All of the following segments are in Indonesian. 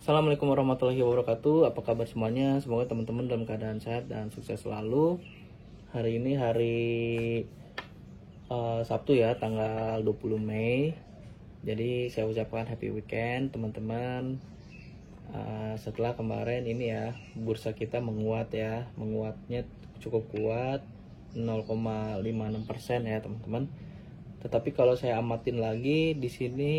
Assalamualaikum warahmatullahi wabarakatuh. Apa kabar semuanya? Semoga teman-teman dalam keadaan sehat dan sukses selalu. Hari ini hari Sabtu ya, tanggal 20 Mei. Jadi saya ucapkan happy weekend teman-teman. Setelah kemarin ini ya, bursa kita menguat ya. Menguatnya cukup kuat, 0,56% ya teman-teman. Tetapi kalau saya amatin lagi di sini,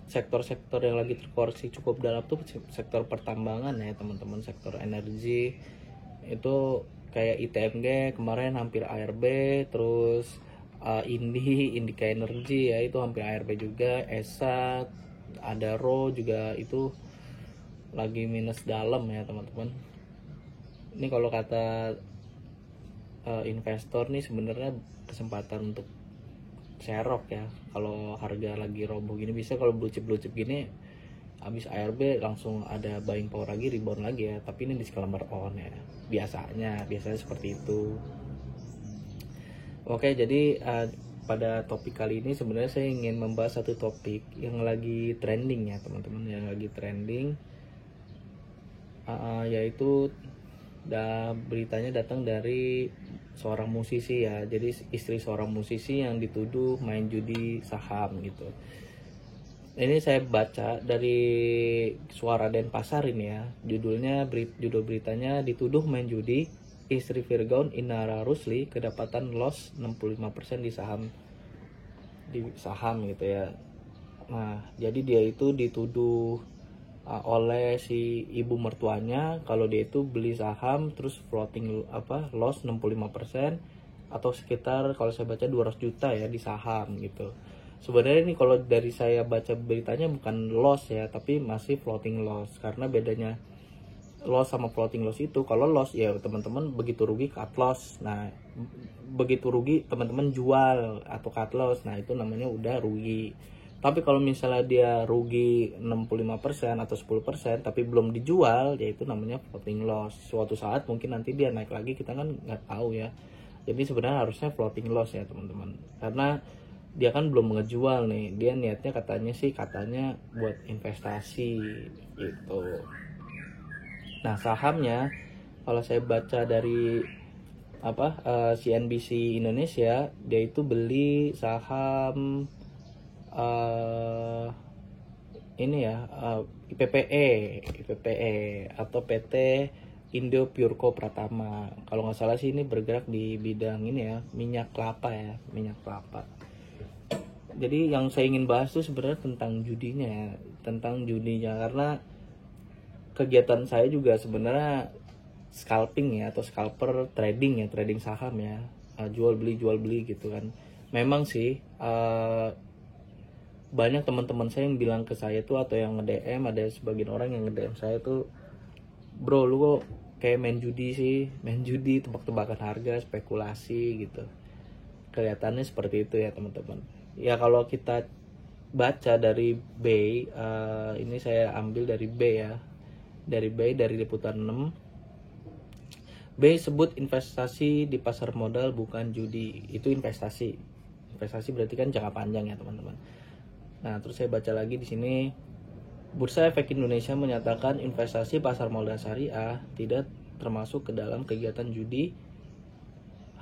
sektor-sektor yang lagi terkoreksi cukup dalam tuh sektor pertambangan ya teman-teman, sektor energi itu kayak ITMG kemarin hampir ARB, terus Indika Energi ya itu hampir ARB juga, ESA, Adaro juga itu lagi minus dalam ya teman-teman. Ini kalau kata investor nih sebenarnya kesempatan untuk serok ya, kalau harga lagi roboh gini. Bisa kalau blue chip gini habis ARB langsung ada buying power lagi, rebound lagi ya, tapi ini disclaimer on ya, biasanya seperti itu. Oke, jadi pada topik kali ini sebenarnya saya ingin membahas satu topik yang lagi trending ya teman-teman, yang lagi trending yaitu beritanya datang dari seorang musisi ya. Jadi istri seorang musisi yang dituduh main judi saham gitu. Ini saya baca dari Suara Denpasar ini ya. Judul beritanya, dituduh main judi, istri Virgaun Inara Rusli kedapatan loss 65% di saham gitu ya. Nah, jadi dia itu dituduh oleh si ibu mertuanya kalau dia itu beli saham terus floating loss 65% atau sekitar kalau saya baca 200 juta ya di saham gitu. Sebenarnya ini kalau dari saya baca beritanya bukan loss ya, tapi masih floating loss. Karena bedanya loss sama floating loss itu, kalau loss ya teman-teman begitu rugi cut loss. Nah, begitu rugi teman-teman jual atau cut loss. Nah, itu namanya udah rugi. Tapi kalau misalnya dia rugi 65% atau 10% tapi belum dijual, ya itu namanya floating loss. Suatu saat mungkin nanti dia naik lagi, kita kan nggak tahu ya. Jadi sebenarnya harusnya floating loss ya teman-teman. Karena dia kan belum ngejual nih. Dia niatnya katanya buat investasi gitu. Nah, sahamnya kalau saya baca dari CNBC Indonesia, dia itu beli saham IPPE atau PT Indo Purko Pratama. Kalau nggak salah sih ini bergerak di bidang ini ya, minyak kelapa. Jadi yang saya ingin bahas tuh sebenarnya tentang judinya karena kegiatan saya juga sebenarnya scalping ya, atau scalper trading saham ya, jual beli gitu kan. Memang sih banyak teman-teman saya yang bilang ke saya tuh, atau yang nge-DM, ada sebagian orang yang nge-DM saya tuh, bro lu kok kayak main judi, tebak-tebakan harga, spekulasi gitu. Kelihatannya seperti itu ya teman-teman. Ya kalau kita baca dari Bay, ini saya ambil dari Bay ya, dari liputan 6. Bay sebut investasi di pasar modal bukan judi. Itu investasi berarti kan jangka panjang ya teman-teman. Nah, terus saya baca lagi di sini, Bursa Efek Indonesia menyatakan investasi pasar modal syariah tidak termasuk ke dalam kegiatan judi.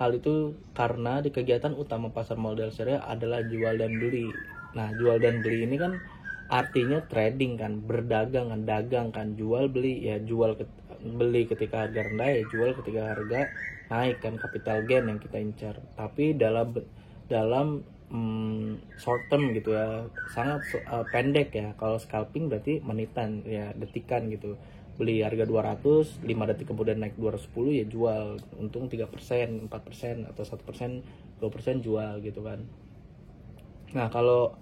Hal itu karena di kegiatan utama pasar modal syariah adalah jual dan beli. Nah, jual dan beli ini kan artinya trading kan, berdagang kan, dagang kan, jual beli ya, beli ketika harga rendah ya, jual ketika harga naik kan, capital gain yang kita incar. Tapi dalam short term gitu ya, sangat pendek ya. Kalau scalping berarti menitan ya, detikan gitu. Beli harga 200, 5 detik kemudian naik 210 ya jual, untung 3%, 4% atau 1%, 2% jual gitu kan. Nah, kalau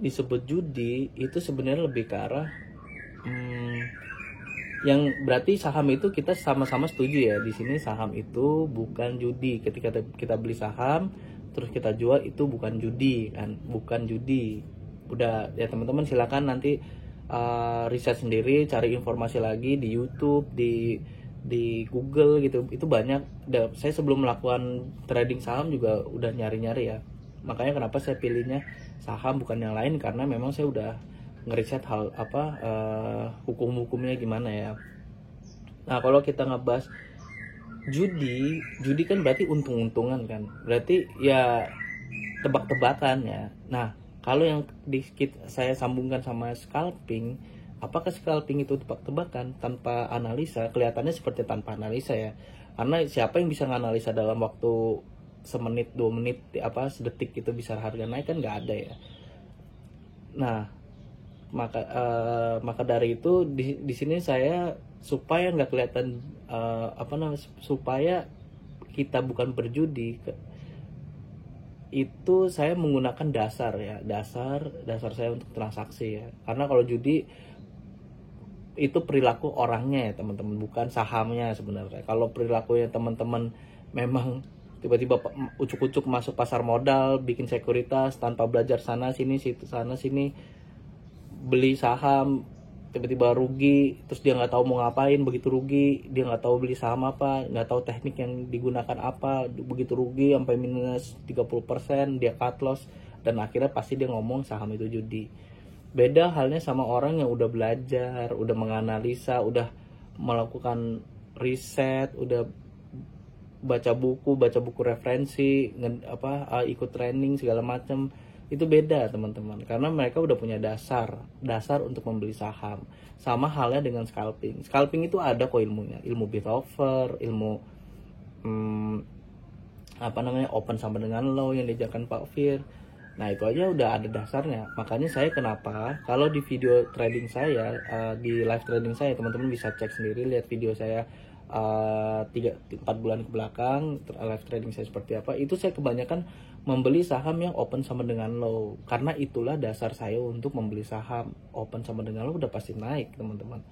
disebut judi itu sebenarnya lebih ke arah yang berarti saham itu kita sama-sama setuju ya, di sini saham itu bukan judi. Ketika kita beli saham terus kita jual, itu bukan judi kan, bukan judi. Udah ya teman-teman, silakan nanti riset sendiri, cari informasi lagi di YouTube, di Google gitu. Itu banyak. Saya sebelum melakukan trading saham juga udah nyari-nyari ya. Makanya kenapa saya pilihnya saham bukan yang lain, karena memang saya udah ngeriset hal hukum-hukumnya gimana ya. Nah kalau kita ngebahas judi kan berarti untung-untungan kan, berarti ya tebak-tebakan ya. Nah kalau yang saya sambungkan sama scalping, apakah scalping itu tebak-tebakan tanpa analisa? Kelihatannya seperti tanpa analisa ya, karena siapa yang bisa menganalisa dalam waktu semenit 2 menit sedetik itu bisa harga naik, kan nggak ada ya. Nah maka dari itu di sini saya supaya nggak kelihatan supaya kita bukan berjudi, itu saya menggunakan dasar saya untuk transaksi ya. Karena kalau judi itu perilaku orangnya ya teman-teman, bukan sahamnya sebenarnya. Kalau perilakunya teman-teman memang tiba-tiba ucuk-ucuk masuk pasar modal, bikin sekuritas tanpa belajar sana sini beli saham, tiba-tiba rugi, terus dia nggak tahu mau ngapain begitu rugi, dia nggak tahu beli saham apa, nggak tahu teknik yang digunakan apa, begitu rugi sampai minus 30% dia cut loss, dan akhirnya pasti dia ngomong saham itu judi. Beda halnya sama orang yang udah belajar, udah menganalisa, udah melakukan riset, udah baca buku referensi, ikut training segala macam. Itu beda teman-teman, karena mereka udah punya dasar untuk membeli saham. Sama halnya dengan scalping itu ada kok ilmunya, ilmu bid offer, ilmu open sama dengan low yang diajarkan Pak Fir. Nah itu aja udah ada dasarnya. Makanya saya kenapa kalau di video trading saya, di live trading saya, teman-teman bisa cek sendiri, lihat video saya 3-4 bulan ke belakang live trading saya seperti apa. Itu saya kebanyakan membeli saham yang open sama dengan low, karena itulah dasar saya untuk membeli saham. Open sama dengan low udah pasti naik teman-teman.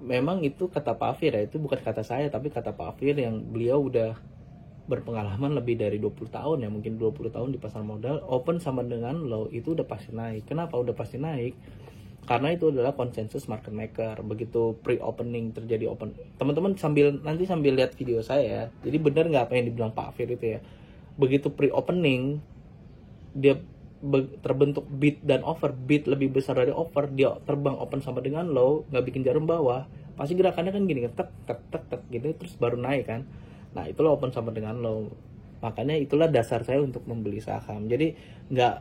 Memang itu kata Pak Fir ya, itu bukan kata saya, tapi kata Pak Fir yang beliau udah berpengalaman lebih dari 20 tahun ya, mungkin 20 tahun di pasar modal. Open sama dengan low itu udah pasti naik. Kenapa udah pasti naik? Karena itu adalah konsensus market maker. Begitu pre-opening terjadi open, teman-teman sambil lihat video saya ya. Jadi benar nggak apa yang dibilang Pak Fir itu ya. Begitu pre-opening dia terbentuk bid dan offer, bid lebih besar dari offer, dia terbang open sama dengan low, nggak bikin jarum bawah, pasti gerakannya kan gini, tek gitu, terus baru naik kan. Nah itulah open sama dengan low. Makanya itulah dasar saya untuk membeli saham. Jadi nggak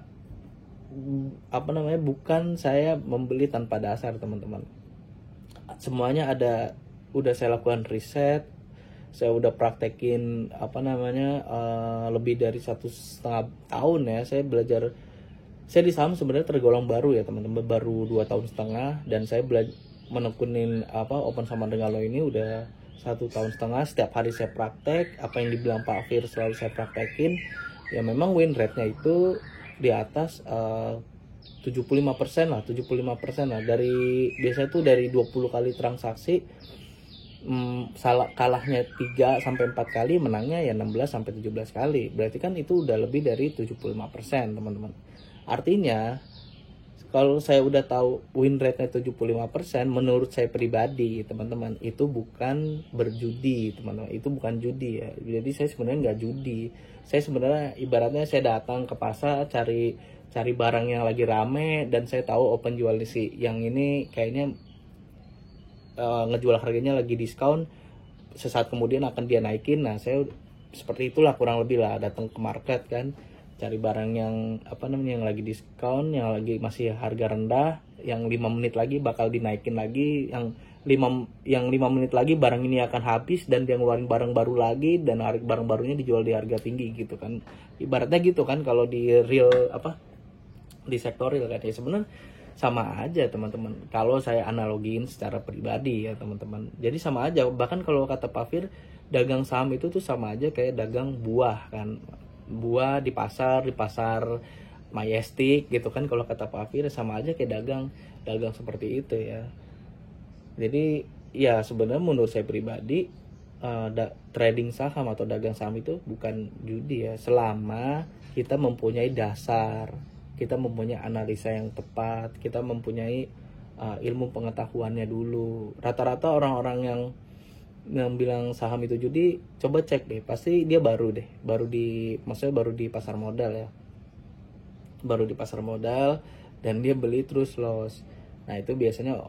bukan saya membeli tanpa dasar teman-teman. Semuanya udah saya lakukan riset, saya udah praktekin lebih dari 1,5 tahun ya. Saya di saham sebenarnya tergolong baru ya teman-teman, baru 2,5 tahun, dan saya menekunin open sama dengan low ini udah 1,5 tahun. Setiap hari saya praktek, apa yang dibilang Pak Fir selalu saya praktekin. Ya memang win rate-nya itu di atas 75% lah. Biasanya tuh dari 20 kali transaksi, kalahnya 3-4 kali, menangnya ya 16-17 kali. Berarti kan itu udah lebih dari 75% teman-teman. Artinya kalau saya udah tahu win rate-nya 75%, menurut saya pribadi teman-teman, itu bukan berjudi teman-teman, itu bukan judi ya. Jadi saya sebenarnya nggak judi. Saya sebenarnya ibaratnya saya datang ke pasar cari barang yang lagi rame, dan saya tahu open jual si yang ini kayaknya ngejual harganya lagi diskon, sesaat kemudian akan dia naikin. Nah saya seperti itulah kurang lebih lah, datang ke market kan, cari barang yang yang lagi diskon, yang lagi masih harga rendah, yang 5 menit lagi bakal dinaikin lagi, yang 5 menit lagi barang ini akan habis dan dia ngeluarin barang baru lagi, dan barang barunya dijual di harga tinggi gitu kan. Ibaratnya gitu kan kalau di real di sektor real kan ya. Sebenarnya sama aja teman-teman, kalau saya analogiin secara pribadi ya teman-teman. Jadi sama aja, bahkan kalau kata Pak Fir, dagang saham itu tuh sama aja kayak dagang buah kan. Buah di pasar Majestic gitu kan, kalau kata Pak Fir sama aja kayak dagang seperti itu ya. Jadi ya sebenarnya menurut saya pribadi, trading saham atau dagang saham itu bukan judi ya, selama kita mempunyai dasar, kita mempunyai analisa yang tepat, kita mempunyai ilmu pengetahuannya dulu. Rata-rata orang-orang yang bilang saham itu judi, coba cek deh, pasti dia baru di pasar modal ya. baru di pasar modal, dan dia beli terus loss. Nah itu biasanya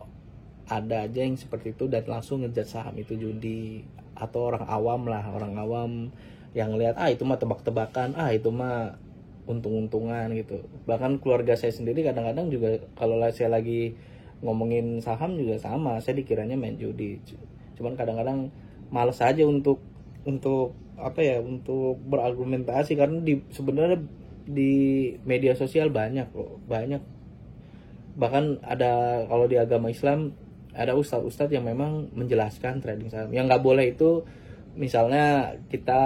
ada aja yang seperti itu dan langsung ngejat saham itu judi. Atau orang awam yang lihat itu mah tebak-tebakan, itu mah untung-untungan gitu. Bahkan keluarga saya sendiri kadang-kadang juga kalau saya lagi ngomongin saham juga sama, saya dikiranya main judi. Cuman kadang-kadang males aja untuk untuk berargumentasi, karena sebenarnya di media sosial banyak loh, banyak. Bahkan ada, kalau di agama Islam ada ustadz-ustadz yang memang menjelaskan trading saham. Yang nggak boleh itu misalnya kita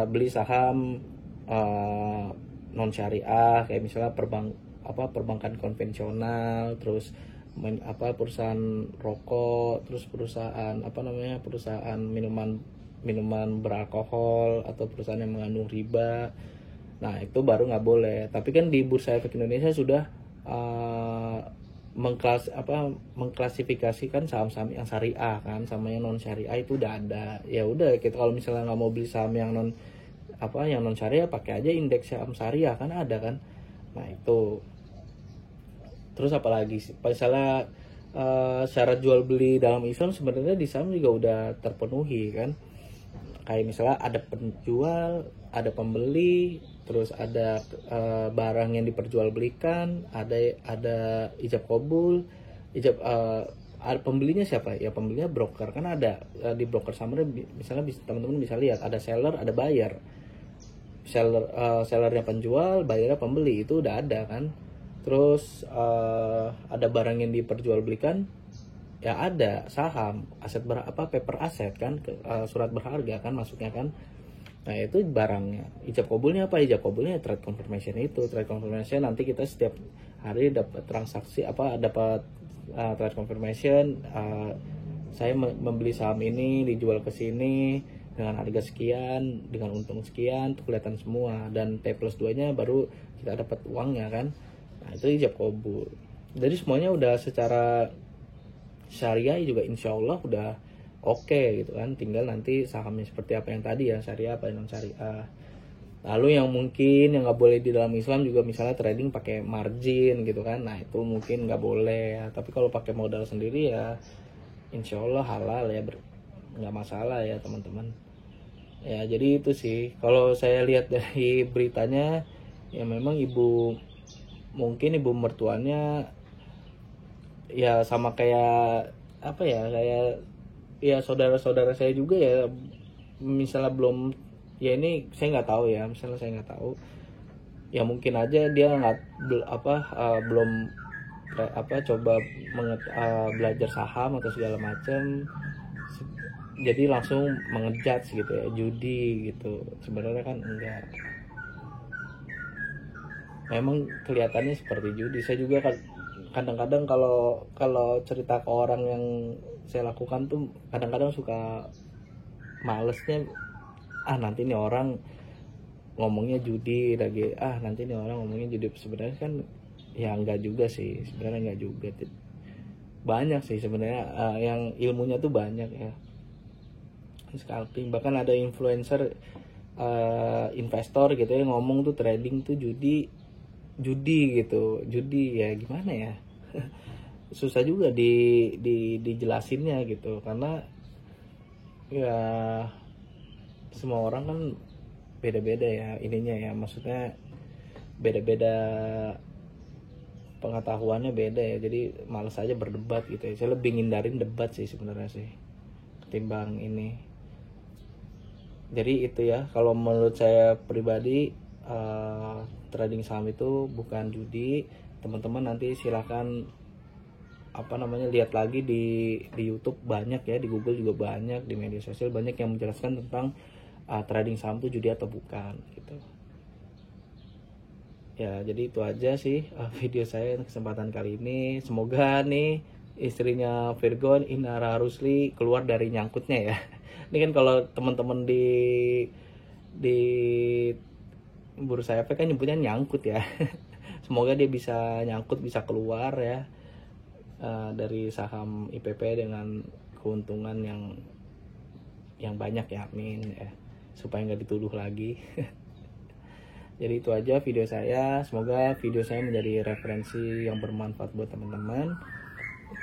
beli saham non syariah, kayak misalnya perbankan konvensional, terus perusahaan rokok, terus perusahaan perusahaan minuman beralkohol, atau perusahaan yang mengandung riba. Nah itu baru nggak boleh. Tapi kan di Bursa Efek Indonesia sudah mengklasifikasikan saham-saham yang syariah kan sama yang non syariah, itu udah ada. Ya udah, kita kalau misalnya nggak mau beli saham yang non syariah, pakai aja indeks saham syariah, kan ada kan. Nah itu. Terus apalagi sih, misalnya syarat jual beli dalam Islam sebenarnya di saham juga udah terpenuhi kan. Kayak misalnya ada penjual, ada pembeli, terus ada barang yang diperjualbelikan, ada ijab kabul, ada pembelinya siapa? Ya pembelinya broker, kan ada di broker saham misalnya teman-teman bisa lihat ada seller, ada buyer. Sellernya penjual, buyernya pembeli, itu udah ada kan. Terus ada barang yang diperjualbelikan, ya ada saham, paper aset kan, surat berharga kan masuknya kan. Nah itu barangnya. Ijab kabulnya apa? Ijab kabulnya trade confirmation itu. Trade confirmation nanti kita setiap hari dapat transaksi dapat trade confirmation. Saya membeli saham ini dijual ke sini dengan harga sekian, dengan untung sekian, itu kelihatan semua. Dan T+2 nya baru kita dapat uangnya kan. Nah itu ijab kabul. Jadi semuanya udah secara syariah juga insya Allah udah oke gitu kan. Tinggal nanti sahamnya seperti apa yang tadi ya, syariah apa non syariah. Lalu yang mungkin yang nggak boleh di dalam Islam juga misalnya trading pakai margin gitu kan. Nah itu mungkin nggak boleh. Tapi kalau pakai modal sendiri ya insya Allah halal ya, nggak masalah ya teman-teman. Ya jadi itu sih kalau saya lihat dari beritanya, ya memang mungkin ibu mertuanya ya sama kayak kayak ya saudara-saudara saya juga ya, misalnya belum, ya ini saya nggak tahu ya, misalnya saya nggak tahu ya, mungkin aja dia belum coba belajar saham atau segala macam, jadi langsung mengejudge gitu ya, judi gitu. Sebenarnya kan enggak, memang kelihatannya seperti judi. Saya juga kan kadang-kadang kalau cerita ke orang yang saya lakukan tuh kadang-kadang suka malesnya, nanti nih orang ngomongnya judi lagi, nanti nih orang ngomongnya judi. Sebenarnya kan ya enggak juga sih, sebenarnya enggak juga, banyak sih sebenarnya yang ilmunya tuh banyak ya, scalping. Bahkan ada influencer investor gitu ya ngomong tuh trading tuh judi gitu. Judi ya gimana ya, susah juga dijelasinnya gitu, karena ya semua orang kan beda-beda ya ininya ya, maksudnya beda-beda pengetahuannya beda ya, jadi malas aja berdebat gitu ya. Saya lebih ngindarin debat sih sebenarnya sih ketimbang ini. Jadi itu ya, kalau menurut saya pribadi trading saham itu bukan judi. Teman-teman nanti silahkan lihat lagi di YouTube banyak ya, di Google juga banyak, di media sosial banyak yang menjelaskan tentang trading saham itu judi atau bukan gitu. Ya jadi itu aja sih video saya kesempatan kali ini. Semoga nih istrinya Virgon, Inara Rusli, keluar dari nyangkutnya ya. Ini kan kalau teman-teman di Bursa Efek kan nyebutnya nyangkut ya. Semoga dia bisa nyangkut, bisa keluar ya dari saham IPP dengan keuntungan yang banyak ya, amin ya, supaya nggak dituduh lagi. Jadi itu aja video saya. Semoga video saya menjadi referensi yang bermanfaat buat teman-teman.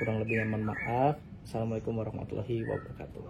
Kurang lebihnya mohon maaf. Assalamualaikum warahmatullahi wabarakatuh.